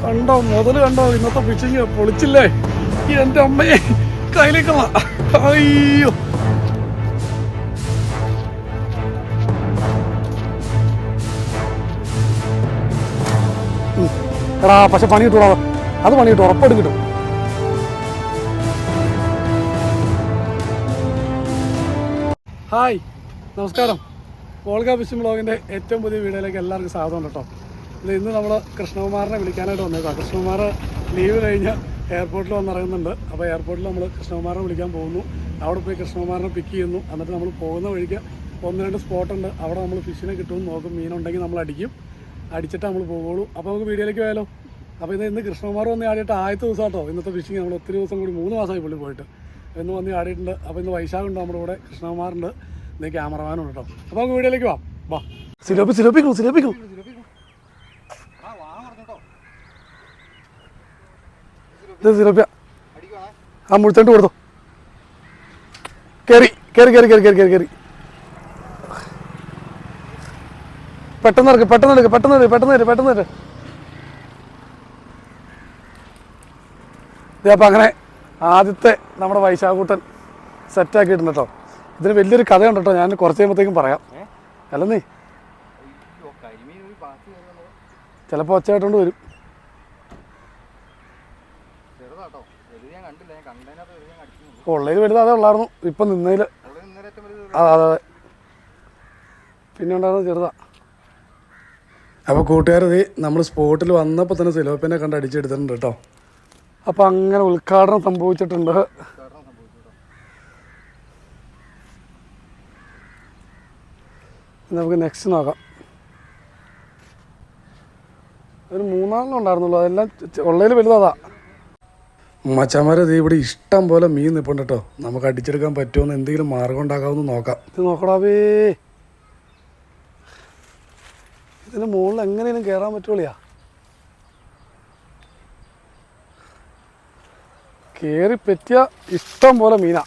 കണ്ടോ മുതൽ കണ്ടോ ഇന്നത്തെ ഫിഷിങ് പൊളിച്ചില്ലേ എന്റെ അമ്മയെ കയ്യിലേക്കുള്ള അയ്യോ എടാ പക്ഷെ പണി കിട്ടൂടാ അത് പണി കിട്ടും ഉറപ്പായിട്ടും കിട്ടും ഹായ് നമസ്കാരം വോൾഗ ഫിഷിംഗ് ബ്ലോഗിൻ്റെ ഏറ്റവും പുതിയ വീഡിയോയിലേക്ക് എല്ലാവർക്കും സ്വാഗതം കേട്ടോ ഇന്ന് നമ്മൾ കൃഷ്ണകുമാറിനെ വിളിക്കാനായിട്ട് വന്നേക്കാം കൃഷ്ണകുമാർ ലീവ് കഴിഞ്ഞ് എയർപോർട്ടിൽ വന്നിറങ്ങുന്നുണ്ട് അപ്പോൾ എയർപോർട്ടിൽ നമ്മൾ കൃഷ്ണകുമാറിനെ വിളിക്കാൻ പോകുന്നു അവിടെ പോയി കൃഷ്ണകുമാറിനെ പിക്ക് ചെയ്യുന്നു എന്നിട്ട് നമ്മൾ പോകുന്ന വഴിക്ക് 1-2 സ്പോട്ടുണ്ട് അവിടെ നമ്മൾ ഫിഷിനെ കിട്ടുമെന്ന് നോക്കും മീനുണ്ടെങ്കിൽ നമ്മൾ അടിച്ചിട്ട് നമ്മൾ പോകുള്ളൂ അപ്പോൾ നമുക്ക് വീഡിയോയിലേക്ക് പോയാലോ അപ്പോൾ ഇന്ന് കൃഷ്ണകുമാർ വന്ന് ആടിയിട്ട് ആദ്യത്തെ ദിവസം കേട്ടോ ഇന്നത്തെ ഫിഷിങ് നമ്മൾ ഒത്തിരി ദിവസം കൂടി 3 മാസമായി പുള്ളി പോയിട്ട് ഇന്ന് വന്ന് ആടിയിട്ടുണ്ട് അപ്പോൾ ഇന്ന് വൈശാഖുണ്ട് നമ്മുടെ കൂടെ കൃഷ്ണകുമാറുണ്ട് ഇന്ന് ക്യാമറമാനുണ്ട് കേട്ടോ അപ്പോൾ നമുക്ക് വീഡിയോയിലേക്ക് വാ സിലോപ്പിക്കും ഇത് സിലോപ്പിയ ആ മുഴുത്തോണ്ട് കൊടുത്തു കയറി പെട്ടെന്ന് അപ്പം അങ്ങനെ ആദ്യത്തെ നമ്മുടെ വൈശാഖൂട്ടൻ സെറ്റാക്കിയിട്ടുണ്ട് കേട്ടോ ഇതിന് വലിയൊരു കഥയുണ്ട് കേട്ടോ ഞാൻ കുറച്ച് കഴിയുമ്പോഴത്തേക്കും പറയാം അല്ലെന്നേ ചിലപ്പോൾ ഒച്ചയായിട്ടുണ്ട് വരും ഉള്ളതിൽ വലുത് അതേ ഉള്ളായിരുന്നു ഇപ്പം നിന്നതിൽ അതെ പിന്നെ ഉണ്ടായിരുന്നത് ചെറുതാ അപ്പോൾ കൂട്ടുകാരത് നമ്മൾ സ്പോട്ടിൽ വന്നപ്പോൾ തന്നെ സിലോപ്പിനെ കണ്ട് അടിച്ചെടുത്തിട്ടുണ്ട് കേട്ടോ അപ്പോൾ അങ്ങനെ ഉദ്ഘാടനം സംഭവിച്ചിട്ടുണ്ട് നമുക്ക് നെക്സ്റ്റ് നോക്കാം ഒരു 3-4 ഉണ്ടായിരുന്നുള്ളൂ അതെല്ലാം ഉള്ളതിൽ വലുതാ മച്ചാമാരത് ഇവിടെ ഇഷ്ടം പോലെ മീൻ നിൽപ്പുണ്ട് കേട്ടോ നമുക്ക് അടിച്ചെടുക്കാൻ പറ്റുമെന്ന് എന്തെങ്കിലും മാർഗം ഉണ്ടാക്കാമെന്ന് നോക്കാം ഇത് നോക്കടാവേ ഇതിന് മുകളിൽ എങ്ങനെയും കയറാൻ പറ്റുള്ളിയാ കയറി പറ്റിയ ഇഷ്ടം പോലെ മീനാ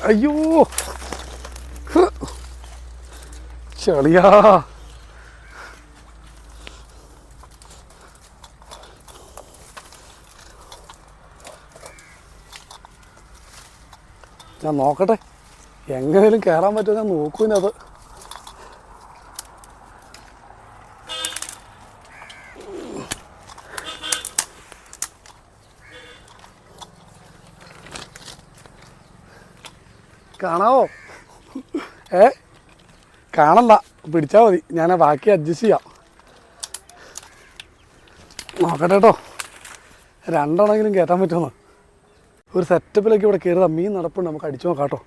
അയ്യോ ചളിയാ ഞാൻ നോക്കട്ടെ എങ്ങനെയും കയറാൻ പറ്റുമോ ഞാൻ നോക്കൂനത് കാണാവോ കാണണ്ട പിടിച്ചാൽ മതി ഞാൻ ബാക്കി അഡ്ജസ്റ്റ് ചെയ്യാം നോക്കട്ടെ കേട്ടോ 2 എണ്ണമെങ്കിലും കയറ്റാൻ പറ്റുമെന്ന് ഒരു സെറ്റപ്പിലേക്ക് ഇവിടെ കയറുക മീൻ നടപ്പുണ്ട് നമുക്ക് അടിച്ചു നോക്കാം കേട്ടോ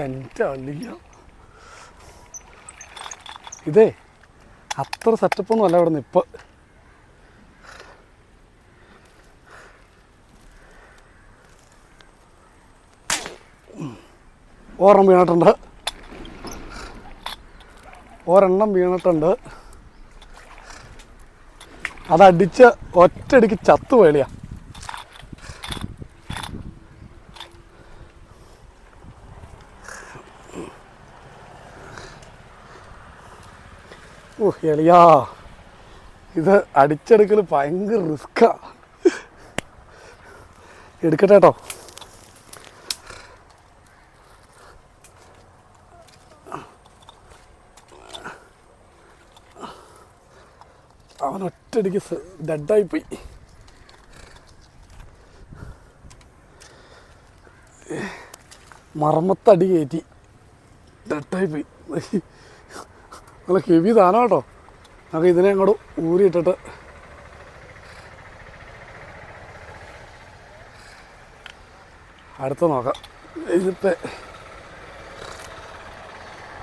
എൻ്റെ അളിയ ഇതേ അത്ര സെറ്റപ്പൊന്നും അല്ല ഇവിടെ നിന്ന് ഇപ്പം ഒരെണ്ണം വീണിട്ടുണ്ട് അതടിച്ച് ഒറ്റയടിക്ക് ചത്തു വേളിയാ എളിയാ ഇത് അടിച്ചെടുക്കൽ ഭയങ്കര റിസ്ക്കാ എടുക്കട്ടെ കേട്ടോ അവൻ ഒറ്റയടിക്ക് ഡെഡായിപ്പോയി മർമ്മത്തടി കയറ്റി ഡെഡായിപ്പോയി നല്ല ഹെവി സാധനം കേട്ടോ നമുക്ക് ഇതിനെ അങ്ങോട്ട് ഊരിയിട്ടിട്ട് അടുത്ത നോക്കാം ഇതിപ്പോൾ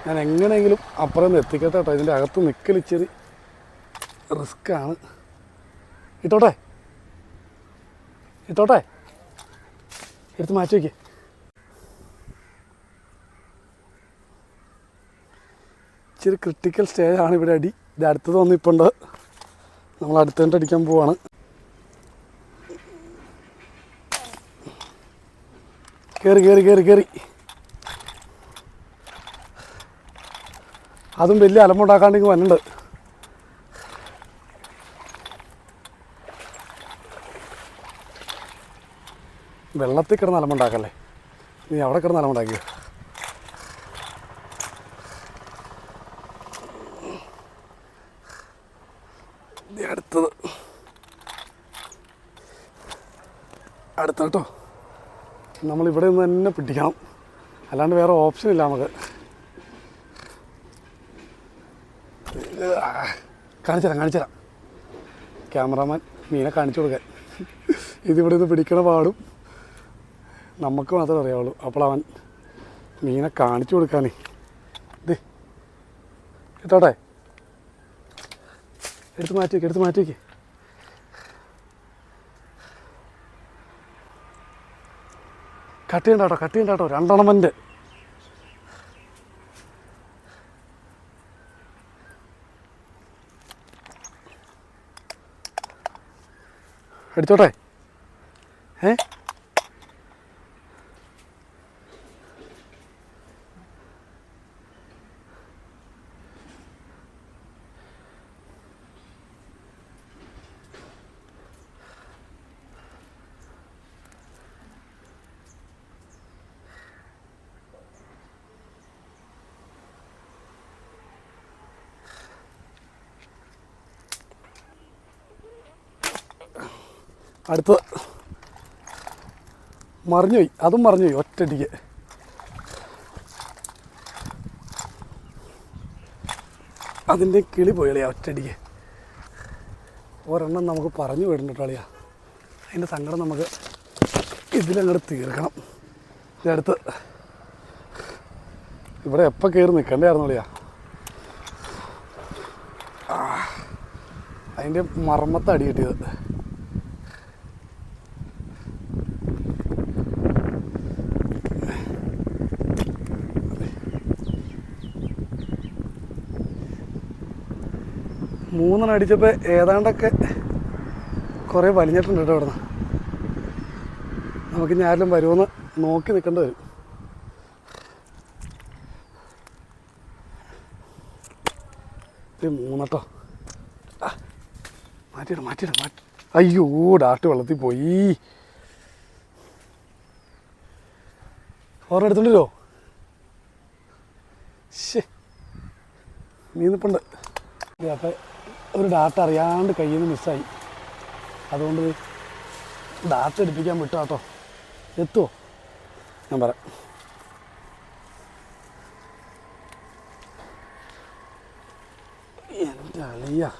ഞാൻ എങ്ങനെയെങ്കിലും അപ്പുറം നിന്ന് എത്തിക്കട്ടെ കേട്ടോ. ഇതിൻ്റെ അകത്ത് നിൽക്കലിച്ചിരി റിസ്ക്കാണ്. ഇട്ടോട്ടെ എടുത്ത് മാറ്റി വയ്ക്കേ. ഇച്ചിരി ക്രിട്ടിക്കൽ സ്റ്റേജാണ് ഇവിടെ അടി. ഇത് അടുത്തത് വന്നിപ്പോണ്ട്. നമ്മൾ അടുത്തതിൻ്റെ അടിക്കാൻ പോവാണ്. കയറി അതും വലിയ അലമ്പുണ്ടാക്കാണ്ടെങ്കിൽ വന്നുണ്ട്. വെള്ളത്തിൽ കിടന്ന് അലമ്പുണ്ടാക്കല്ലേ, നീ അവിടെ കിടന്ന് അലമ്പുണ്ടാക്കിയോ. അടുത്ത കേട്ടോ, നമ്മളിവിടെ നിന്ന് തന്നെ പിടിക്കണം, അല്ലാണ്ട് വേറെ ഓപ്ഷൻ ഇല്ല നമുക്ക്. കാണിച്ചു തരാം ക്യാമറാമാൻ മീനെ കാണിച്ചു കൊടുക്കാൻ. ഇതിവിടെ നിന്ന് പിടിക്കണ പാടും നമുക്ക് മാത്രമേ അറിയാവുള്ളൂ. അപ്പോൾ അവൻ മീനെ കാണിച്ചു കൊടുക്കാനേ. ഇത് ഇട്ടോട്ടെ, എടുത്ത് മാറ്റി വയ്ക്ക്. കട്ട് ചെയ്യണ്ട കേട്ടോ, 2 എണ്ണം അടിച്ചോട്ടെ. അടുത്ത് അതും മറിഞ്ഞുപോയി ഒറ്റയടിക്ക്. അതിൻ്റെ കിളി പോയളിയാ ഒറ്റയടിക്ക്. ഒരെണ്ണം നമുക്ക് പറഞ്ഞു വിടണ്ട കളിയാ. അതിൻ്റെ സങ്കടം നമുക്ക് ഇതിലങ്ങോട്ട് തീർക്കണം. ഇതടുത്ത് ഇവിടെ എപ്പോൾ കയറി നിൽക്കണ്ടായിരുന്നു കളിയാ. അതിൻ്റെ മർമ്മത്ത് അടി കിട്ടിയത്. മൂന്നെണ്ണം അടിച്ചപ്പോൾ ഏതാണ്ടൊക്കെ കുറേ വലിഞ്ഞിട്ടുണ്ട് കേട്ടോ. ഇവിടെ നിന്ന് നമുക്കിനി ആരെങ്കിലും വരുമെന്ന് നോക്കി നിൽക്കേണ്ടി വരും. ഇത് 3 കേട്ടോ. മാറ്റിയിട. അയ്യോ, ഡാട്ട് വെള്ളത്തിൽ പോയി. ഓർമ്മ എടുത്തുണ്ടല്ലോ. നീന്നിപ്പുണ്ട്. അപ്പം ഒരു ഡാറ്റ അറിയാണ്ട് കയ്യിൽ നിന്ന് മിസ്സായി. അതുകൊണ്ട് ഡാറ്റ എടുപ്പിക്കാൻ വിട്ടു കേട്ടോ. എത്തുമോ ഞാൻ പറയാം. എൻ്റെ അളിയ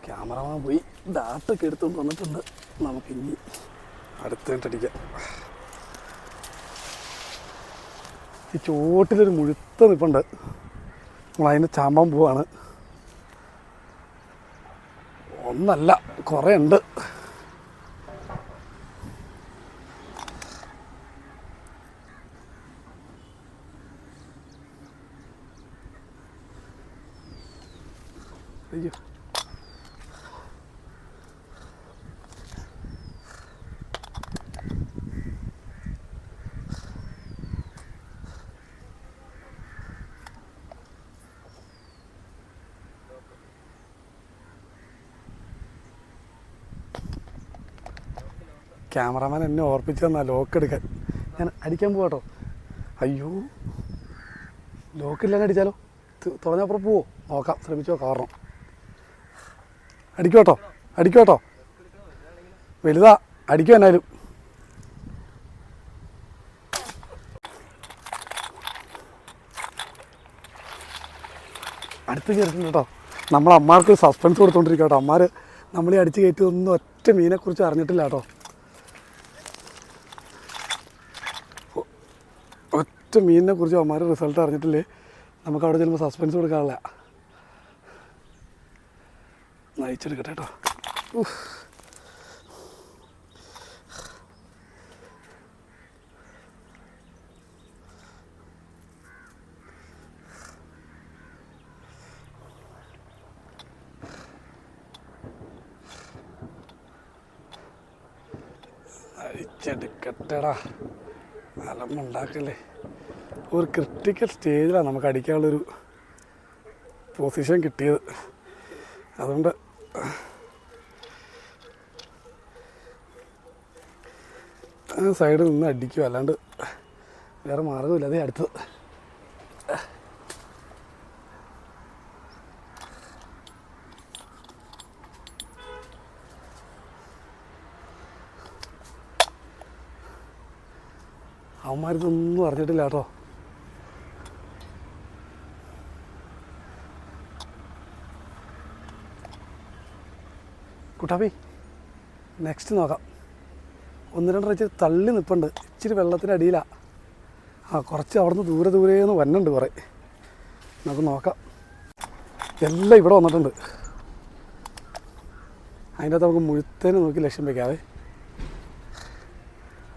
ക്യാമറമാൻ പോയി ഡാറ്റൊക്കെ എടുത്തുകൊണ്ട് വന്നിട്ടുണ്ട്. നമുക്കിനി അടുത്തടിക്കാം. ഈ ചോട്ടിലൊരു മുഴുത്ത നിൽപ്പുണ്ട്. നമ്മളതിനെ ചാമ്പാൻ പോവാണ്. ഒന്നല്ല, കുറേ ഉണ്ട്. അയ്യോ, ക്യാമറമാൻ എന്നെ ഓർപ്പിച്ച് തന്നാ ലോക്ക് എടുക്കാൻ. ഞാൻ അടിക്കാൻ പോവാട്ടോ. അയ്യോ, ലോക്കില്ലാതെ അടിച്ചാലോ? തുറഞ്ഞപ്പുറം പോവോ? നോക്കാം, ശ്രമിച്ചോ. കാരണം അടിക്കോട്ടോ. വലുതാ, അടിക്കും എന്നാലും. അടുത്ത് കയറിയിട്ടുണ്ട് കേട്ടോ. നമ്മളമ്മാർക്ക് സസ്പെൻസ് കൊടുത്തോണ്ടിരിക്കുക കേട്ടോ. അമ്മാർ നമ്മളീ അടിച്ച് കയറ്റിയൊന്നും ഒറ്റ മീനെക്കുറിച്ച് അറിഞ്ഞിട്ടില്ല കേട്ടോ. ഫസ്റ്റ് മീനിനെ കുറിച്ച് അവന്മാർ റിസൾട്ട് അറിഞ്ഞിട്ടില്ലേ നമുക്ക് അവിടെ ചെല്ലുമ്പോൾ സസ്പെൻസ് കൊടുക്കാറില്ല. നയിച്ചെടുക്കട്ടെ കേട്ടോ. അടിച്ചെടുക്കട്ടെടാ, അലമ്പുണ്ടാക്കല്ലേ. ഒരു ക്രിട്ടിക്കൽ സ്റ്റേജിലാണ് നമുക്ക് അടിക്കാനുള്ളൊരു പൊസിഷൻ കിട്ടിയത്. അതുകൊണ്ട് സൈഡിൽ നിന്ന് അടിക്കും, അല്ലാണ്ട് വേറെ മാർഗ്ഗമില്ല. അതേ അടുത്തത് അവന്മാരിതൊന്നും അറിഞ്ഞിട്ടില്ല കേട്ടോ. കുട്ടാപ്പി നെക്സ്റ്റ് നോക്കാം. 1-2 ഇച്ചിരി തള്ളി നിൽപ്പുണ്ട്, ഇച്ചിരി വെള്ളത്തിൻ്റെ അടിയിലാണ്. കുറച്ച് അവിടുന്ന് ദൂരേന്ന് വന്നുണ്ട് കുറേ. നമുക്ക് നോക്കാം. എല്ലാം ഇവിടെ വന്നിട്ടുണ്ട്. അതിൻ്റെ അകത്ത് നമുക്ക് മുഴുത്തേനെ നോക്കി ലക്ഷ്യം വയ്ക്കാവേ.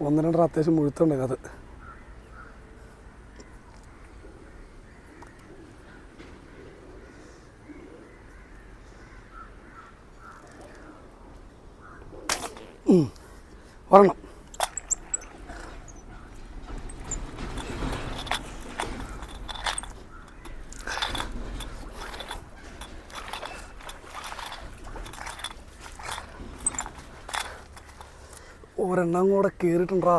1-2 അത്യാവശ്യം മുഴുത്തുണ്ട് അത്. ഒരെണ്ണം കൂടെ കയറിയിട്ടുണ്ടാ.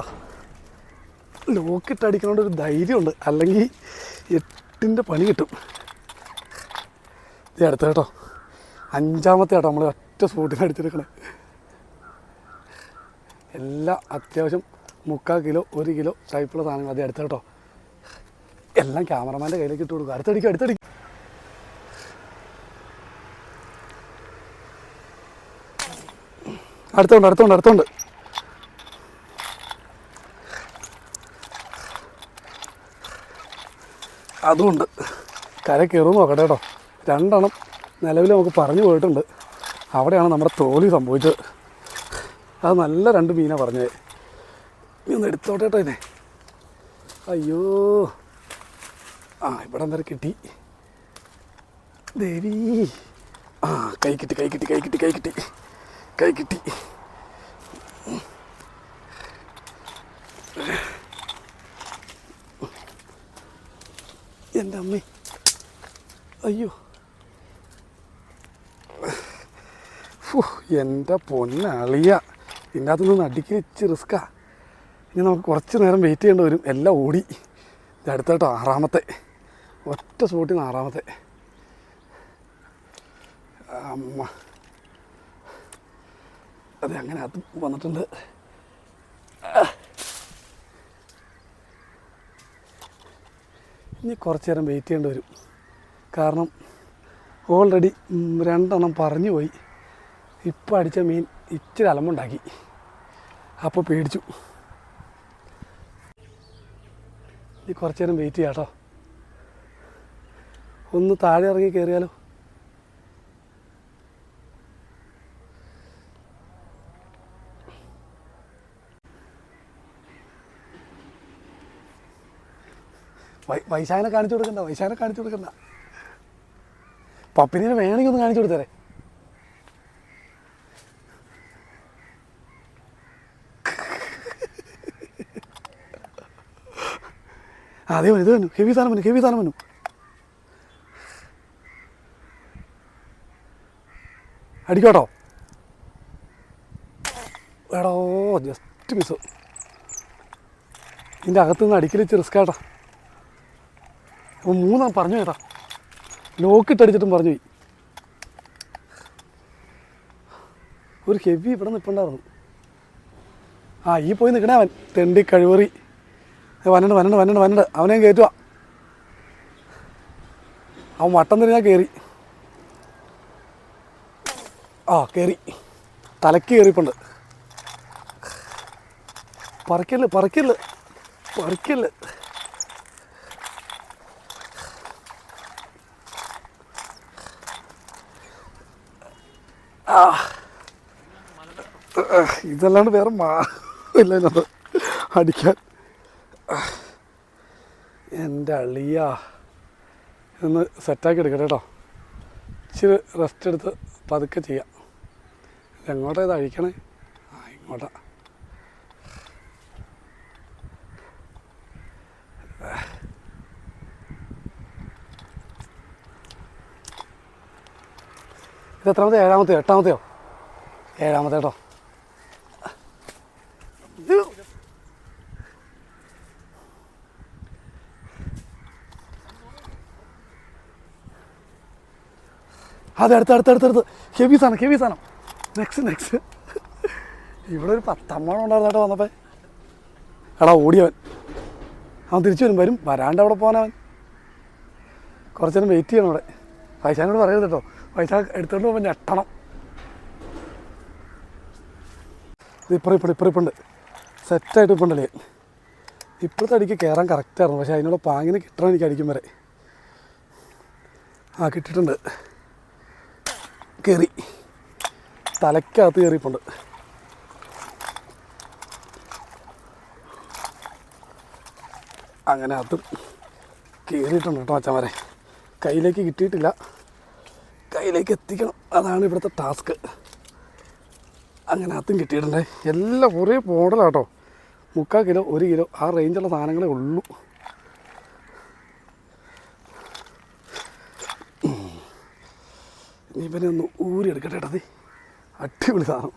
ലോക്കിട്ടടിക്കണോണ്ട് ഒരു ധൈര്യമുണ്ട്, അല്ലെങ്കിൽ 8ൻ്റെ പണി കിട്ടും. ഇത് അടുത്ത കേട്ടോ, 5ാമത്തെ കേട്ടോ നമ്മൾ ഒറ്റ സ്പോട്ടിന് അടിച്ചെടുക്കണേ. എല്ലാം അത്യാവശ്യം 3/4 കിലോ 1 കിലോ ടൈപ്പുള്ള സാധനങ്ങൾ. അത് അടുത്ത കേട്ടോ, എല്ലാം ക്യാമറമാൻ്റെ കയ്യിലേക്ക് ഇട്ട് കൊടുക്കും. അടുത്തടിക്കും. അടുത്തുണ്ട്. അതുകൊണ്ട് കര കയറുമെന്ന് നോക്കട്ടെ കേട്ടോ. 2 എണ്ണം നിലവിൽ നമുക്ക് പറഞ്ഞു പോയിട്ടുണ്ട്. അവിടെയാണ് നമ്മുടെ തോൽവി സംഭവിച്ചത്. അത് നല്ല 2 മീനാണ് പറഞ്ഞത്. നീ ഒന്ന് എടുത്തോട്ടെ കേട്ടോ ഇതിനെ. അയ്യോ, ഇവിടെ എന്തായാലും കിട്ടി ദേവി. കൈ കിട്ടി. എൻ്റെ അമ്മേ, അയ്യോ എൻ്റെ പൊന്നളിയ. ഇതിൻ്റെ അകത്ത് നിന്ന് അടിക്ക് വെച്ച് റിസ്ക്കാ. ഇനി നമുക്ക് കുറച്ച് നേരം വെയിറ്റ് ചെയ്യേണ്ടി വരും. എല്ലാം ഓടി. ഇത് അടുത്ത കേട്ടോ, 6ാമത്തെ ഒറ്റ സ്പോട്ടിൽ നിന്ന് 6ാമത്തെ. അമ്മ, അതെ അങ്ങനെ അത് വന്നിട്ടുണ്ട്. ഇനി കുറച്ച് നേരം വെയിറ്റ് ചെയ്യേണ്ടി വരും. കാരണം ഓൾറെഡി 2 എണ്ണം പറഞ്ഞു പോയി. ഇപ്പം അടിച്ച മീൻ ഇച്ചിരി അലമ്പുണ്ടാക്കി. അപ്പോൾ പേടിച്ചു. ഇനി കുറച്ച് നേരം വെയിറ്റ് ചെയ്യാം കേട്ടോ. ഒന്ന് താഴെ ഇറങ്ങി കയറിയാലോ. വൈശാഖനെ കാണിച്ചു കൊടുക്കണ്ട. പപ്പിനെ വേണമെങ്കിൽ ഒന്ന് കാണിച്ചു കൊടുത്തേരെ. അതേ ഇത് വന്നു, ഹെവി സാധനം വന്നു. അടിക്കോട്ടോ. എടോ, ജസ്റ്റ് മിസ്. ഇതിൻ്റെ അകത്തുനിന്ന് അടിക്കൽ വെച്ച് റിസ്ക് ആട്ടാ. അപ്പോൾ 3 പറഞ്ഞു കേട്ടാ. ലോക്കിട്ടടിച്ചിട്ടും പറഞ്ഞു പോയി. ഒരു ഹെവി ഇവിടെ നിൽപ്പുണ്ടായിരുന്നു. ഈ പോയി നിൽക്കണേ അവൻ. തെണ്ടി കഴിവറി വന്നണ്ട്. അവനെ കയറ്റുക. അവൻ വട്ടം തിരിഞ്ഞാൽ കയറി. കയറി. തലക്ക് കയറിയിപ്പുണ്ട്. പറിക്കല്ല്. ഇതല്ലാണ്ട് വേറെ ഇല്ലത് അടിക്കാൻ. എൻ്റെ അളിയാ, ഒന്ന് സെറ്റാക്കി എടുക്കട്ടെ കേട്ടോ. ഇച്ചിരി റെസ്റ്റ് എടുത്ത് പതുക്കെ ചെയ്യാം. എങ്ങോട്ടാ ഇത് അഴിക്കണേ? ഇങ്ങോട്ടാ. ഇത് എത്രാമത്തെ? ഏഴാമത്തെയോ എട്ടാമത്തെയോ? ഏഴാമത്തെ കേട്ടോ. അതെ, അടുത്ത് ഹെവി സാധനം. നെക്സ്റ്റ് ഇവിടെ ഒരു 10 അമ്മണം ഉണ്ടായിരുന്നു കേട്ടോ വന്നപ്പോൾ. എടാ ഓടിയവൻ, അവൻ തിരിച്ചു വരും. വരാണ്ട് അവിടെ പോകാനവൻ. കുറച്ച് നേരം വെയിറ്റ് ചെയ്യണം അവിടെ. പൈസാനോട് പറയരുത് കേട്ടോ, പൈസ എടുത്തോണ്ട് പോകുമ്പോൾ ഞെട്ടണം. ഇത് ഇപ്പുറണ്ട് സെറ്റായിട്ട് ഇപ്പുണ്ടല്ലേ. ഇപ്പോഴത്തെ അടിക്ക് കയറാൻ കറക്റ്റായിരുന്നു, പക്ഷേ അതിനുള്ള പാങ്ങിന് കിട്ടണം എനിക്ക് അടിക്കും വരെ. കിട്ടിയിട്ടുണ്ട്. കയറി തലയ്ക്കകത്ത് കയറിയിട്ടുണ്ട്. അങ്ങനെ അതും കയറിയിട്ടുണ്ട് കേട്ടോ അച്ഛന്മാരെ. കയ്യിലേക്ക് കിട്ടിയിട്ടില്ല, കയ്യിലേക്ക് എത്തിക്കണം, അതാണ് ഇവിടുത്തെ ടാസ്ക്. അങ്ങനെ അതും കിട്ടിയിട്ടുണ്ട്. എല്ലാം ഒരേ മോഡലാട്ടോ. 3/4 കിലോ 1 കിലോ ആ റേഞ്ചുള്ള സാധനങ്ങളേ ഉള്ളൂ. ഇനി പിന്നെ ഒന്ന് ഊരി എടുക്കട്ടെ കേട്ടത്. അടിപൊളി സാധനം.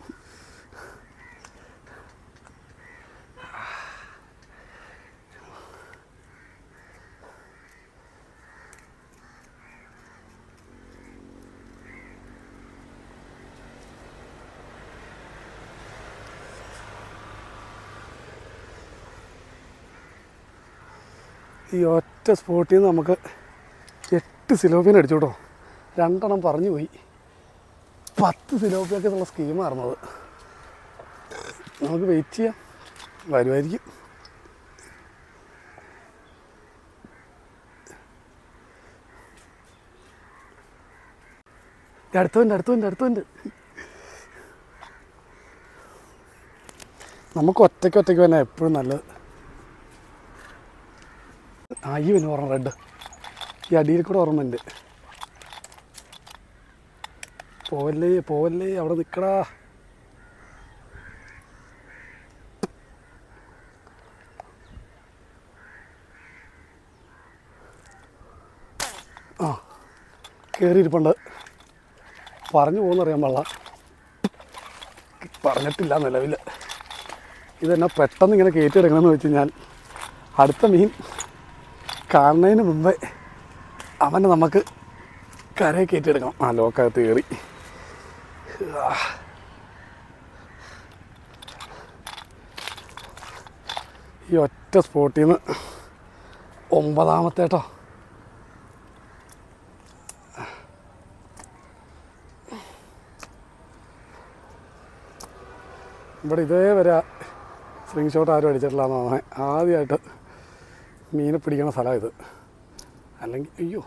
ഈ ഒറ്റ സ്പോട്ടിൽ നിന്ന് നമുക്ക് 8 സിലോപ്പിയൻ അടിച്ചു കേട്ടോ. 2 എണ്ണം പറഞ്ഞു പോയി. 10 സിലോപ്പിയൊക്കെ ഉള്ള സ്കീമായിരുന്നത്. നമുക്ക് വെയിറ്റ് ചെയ്യാം, വരുമായിരിക്കും. അടുത്തുണ്ട്. നമുക്ക് ഒറ്റയ്ക്ക് തന്നെ എപ്പോഴും നല്ലത്. ഈ പിന്നെ ഓർമ്മ റെഡ്, ഈ അടിയിൽ കൂടെ ഓർമ്മയുണ്ട്. പോവല്ലേ അവിടെ നിൽക്കടാ. കയറിയിരിപ്പുണ്ട്. പറഞ്ഞു പോകുന്നറിയാൻ പാടില്ല, പറഞ്ഞിട്ടില്ല നിലവിൽ. ഇതെന്നാ പെട്ടെന്ന് ഇങ്ങനെ കയറ്റിയെടുക്കണമെന്ന് വെച്ച് കഴിഞ്ഞാൽ അടുത്ത മീൻ കാണുന്നതിന് മുമ്പേ അവനെ നമുക്ക് കരയെ കയറ്റിയെടുക്കണം. ലോക്കകത്ത് കയറി. ഈ ഒറ്റ സ്പോട്ടിൽ നിന്ന് 9ാമത്തെ കേട്ടോ. ഇവിടെ ഇതേവരെ സ്പ്രിങ് ഷോട്ട് ആരും അടിച്ചിട്ടില്ലാന്ന് പറഞ്ഞാൽ ആദ്യമായിട്ട് മീനെ പിടിക്കണ സ്ഥലം ഇത്. അല്ലെങ്കിൽ അയ്യോ,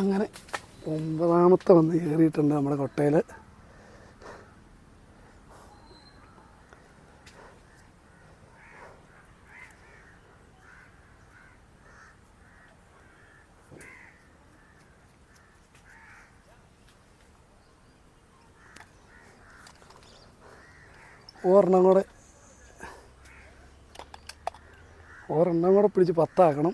അങ്ങനെ 9ാമത്തെ വന്ന് കയറിയിട്ടുണ്ട് നമ്മുടെ കൊട്ടയിൽ. ഒരെണ്ണം കൂടെ പിടിച്ച് 10 ആക്കണം.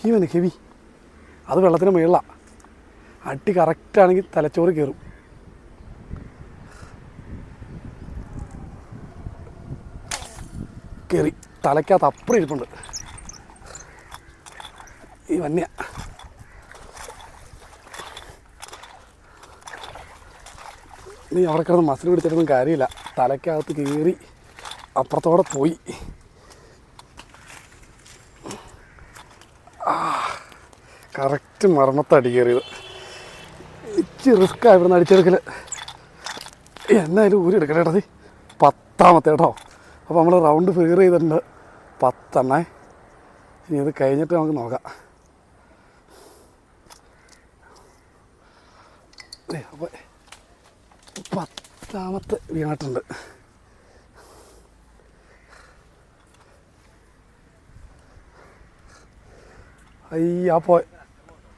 ഹീവന് ഹെവി. അത് വെള്ളത്തിന് മുകളിലാണ്. അടി കറക്റ്റാണെങ്കിൽ തലച്ചോറ് കയറും. കയറി തലയ്ക്കകത്ത് അപ്പുറം ഇരിപ്പുണ്ട്. ഈ വന്യ നീ അവിടെ കിടന്ന് മസിൽ പിടിച്ചിട്ടൊന്നും കാര്യമില്ല. തലയ്ക്കകത്ത് കയറി അപ്പുറത്തോടെ പോയി. കറക്റ്റ് മർമ്മത്തടി കയറിയത്. ഇച്ചിരി റിസ്ക്കാണ് ഇവിടെ നിന്ന് അടിച്ചെടുക്കൽ. എന്നാലും ഊരി എടുക്കട്ടെ. 10ാമത്തെ കേട്ടോ. അപ്പോൾ നമ്മൾ റൗണ്ട് ഫിഗർ ചെയ്തിട്ടുണ്ട് 10 എണ്ണേ. ഇനി ഇത് കഴിഞ്ഞിട്ട് നമുക്ക് നോക്കാം. അപ്പോൾ 10ാമത്തെ വീണിട്ടുണ്ട്.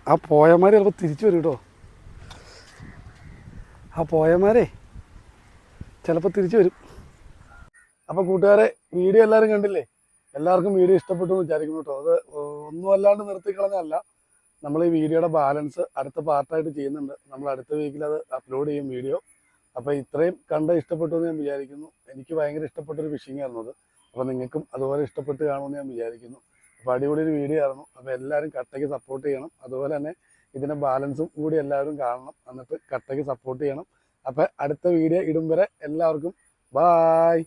ആ പോയമാർ ചിലപ്പോൾ തിരിച്ചു വരും കേട്ടോ. ആ പോയമാരെ ചിലപ്പോൾ തിരിച്ചു വരും. അപ്പോൾ കൂട്ടുകാരെ, വീഡിയോ എല്ലാവരും കണ്ടില്ലേ? എല്ലാവർക്കും വീഡിയോ ഇഷ്ടപ്പെട്ടു എന്ന് വിചാരിക്കുന്നു കേട്ടോ. അത് ഒന്നും അല്ലാണ്ട് നിർത്തിക്കളഞ്ഞല്ല. നമ്മൾ ഈ വീഡിയോയുടെ ബാലൻസ് അടുത്ത പാർട്ടായിട്ട് ചെയ്യുന്നുണ്ട്. നമ്മൾ അടുത്ത വീക്കിൽ അത് അപ്ലോഡ് ചെയ്യും വീഡിയോ. അപ്പോൾ ഇത്രയും ഇഷ്ടപ്പെട്ടു എന്ന് ഞാൻ വിചാരിക്കുന്നു. എനിക്ക് ഭയങ്കര ഇഷ്ടപ്പെട്ടൊരു ഫിഷിംഗ് ആയിരുന്നു അത്. അപ്പോൾ നിങ്ങൾക്കും അതുപോലെ ഇഷ്ടപ്പെട്ട് കാണുമെന്ന് ഞാൻ വിചാരിക്കുന്നു. അപ്പോൾ അടിപൊളി ഒരു വീഡിയോ ആയിരുന്നു. അപ്പോൾ എല്ലാവരും കട്ടയ്ക്ക് സപ്പോർട്ട് ചെയ്യണം. അതുപോലെ തന്നെ ഇതിൻ്റെ ബാലൻസും കൂടി എല്ലാവരും കാണണം. എന്നിട്ട് കട്ടയ്ക്ക് സപ്പോർട്ട് ചെയ്യണം. അപ്പോൾ അടുത്ത വീഡിയോ ഇടും വരെ എല്ലാവർക്കും ബായ്.